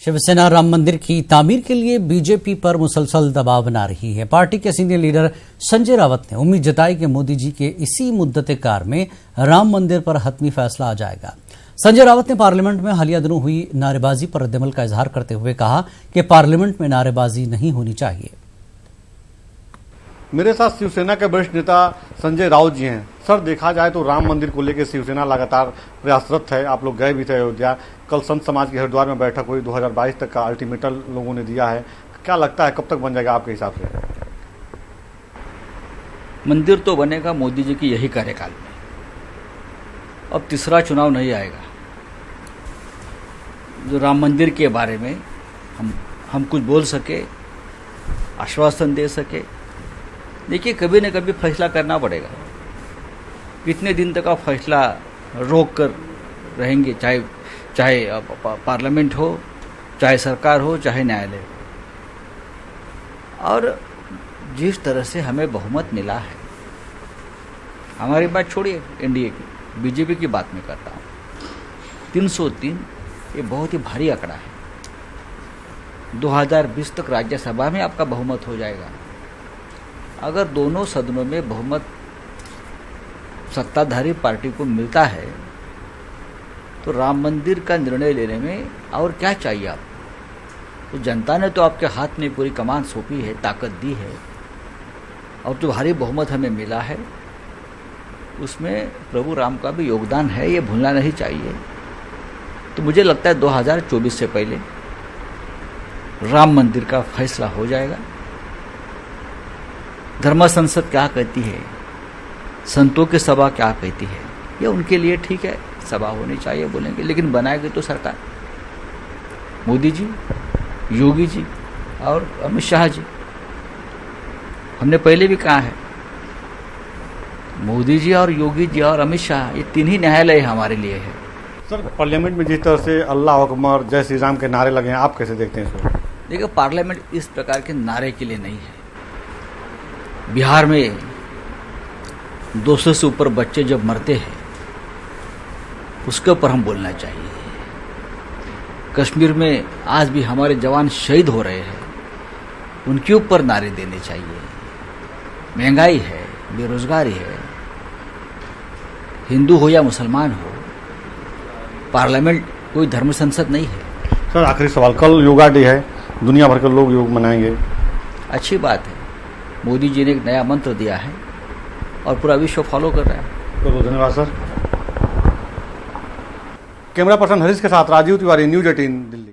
शिवसेना राम मंदिर की तामीर के लिए बीजेपी पर मुसलसल दबाव बना रही है। पार्टी के सीनियर लीडर संजय रावत ने उम्मीद जताई कि मोदी जी के इसी मुद्दत-ए-कार में राम मंदिर पर हतमी फैसला आ जाएगा। संजय रावत ने पार्लियामेंट में हालिया दिनों हुई नारेबाजी पर रद्दमल का इजहार करते हुए कहा कि पार्लियामेंट में नारेबाजी नहीं होनी चाहिए। मेरे साथ शिवसेना के वरिष्ठ नेता संजय राउत जी हैं। सर, देखा जाए तो राम मंदिर को लेकर शिवसेना लगातार प्रयासरत है। आप लोग गए भी थे अयोध्या। कल संत समाज के हरिद्वार में बैठक हुई। 2022 तक का अल्टीमेटम लोगों ने दिया है। क्या लगता है कब तक बन जाएगा आपके हिसाब से? मंदिर तो बनेगा मोदी जी की यही कार्यकाल में। अब तीसरा चुनाव नहीं आएगा जो राम मंदिर के बारे में हम कुछ बोल सके, आश्वासन दे सके। देखिए, कभी न कभी फैसला करना पड़ेगा। कितने दिन तक आप फैसला रोक कर रहेंगे, चाहे पार्लियामेंट हो, चाहे सरकार हो, चाहे न्यायालय हो। और जिस तरह से हमें बहुमत मिला है, हमारी बात छोड़िए एनडीए की, बीजेपी की बात मैं करता हूँ। 303 ये बहुत ही भारी आंकड़ा है। 2020 तक राज्यसभा में आपका बहुमत हो जाएगा। अगर दोनों सदनों में बहुमत सत्ताधारी पार्टी को मिलता है तो राम मंदिर का निर्णय लेने में और क्या चाहिए आपको? तो जनता ने तो आपके हाथ में पूरी कमान सौंपी है, ताकत दी है, और जो भारी बहुमत हमें मिला है उसमें प्रभु राम का भी योगदान है, ये भूलना नहीं चाहिए। तो मुझे लगता है 2024 से पहले राम मंदिर का फैसला हो जाएगा। धर्म संसद क्या कहती है, संतों की सभा क्या कहती है, ये उनके लिए ठीक है, सभा होनी चाहिए बोलेंगे, लेकिन बनाएगी तो सरकार, मोदी जी, योगी जी और अमित शाह जी। हमने पहले भी कहा है, मोदी जी और योगी जी और अमित शाह, ये तीन ही न्यायालय हमारे लिए है। सर, पार्लियामेंट में जिस तरह से अल्लाह अकबर, जय श्री राम के नारे लगे हैं, आप कैसे देखते हैं इसको? देखिए, पार्लियामेंट इस प्रकार के नारे के लिए नहीं है। बिहार में 200 से ऊपर बच्चे जब मरते हैं उसके ऊपर हम बोलना चाहिए। कश्मीर में आज भी हमारे जवान शहीद हो रहे हैं, उनके ऊपर नारे देने चाहिए। महंगाई है, बेरोजगारी है, हिंदू हो या मुसलमान हो, पार्लियामेंट कोई धर्म संसद नहीं है। सर, आखिरी सवाल, कल योगा डे है, दुनिया भर के लोग योग मनाएंगे। अच्छी बात है, मोदी जी ने एक नया मंत्र दिया है और पूरा विश्व फॉलो कर रहा है। तो धन्यवाद सर। कैमरा पर्सन हरीश के साथ राजीव तिवारी, न्यूज़ 18 दिल्ली।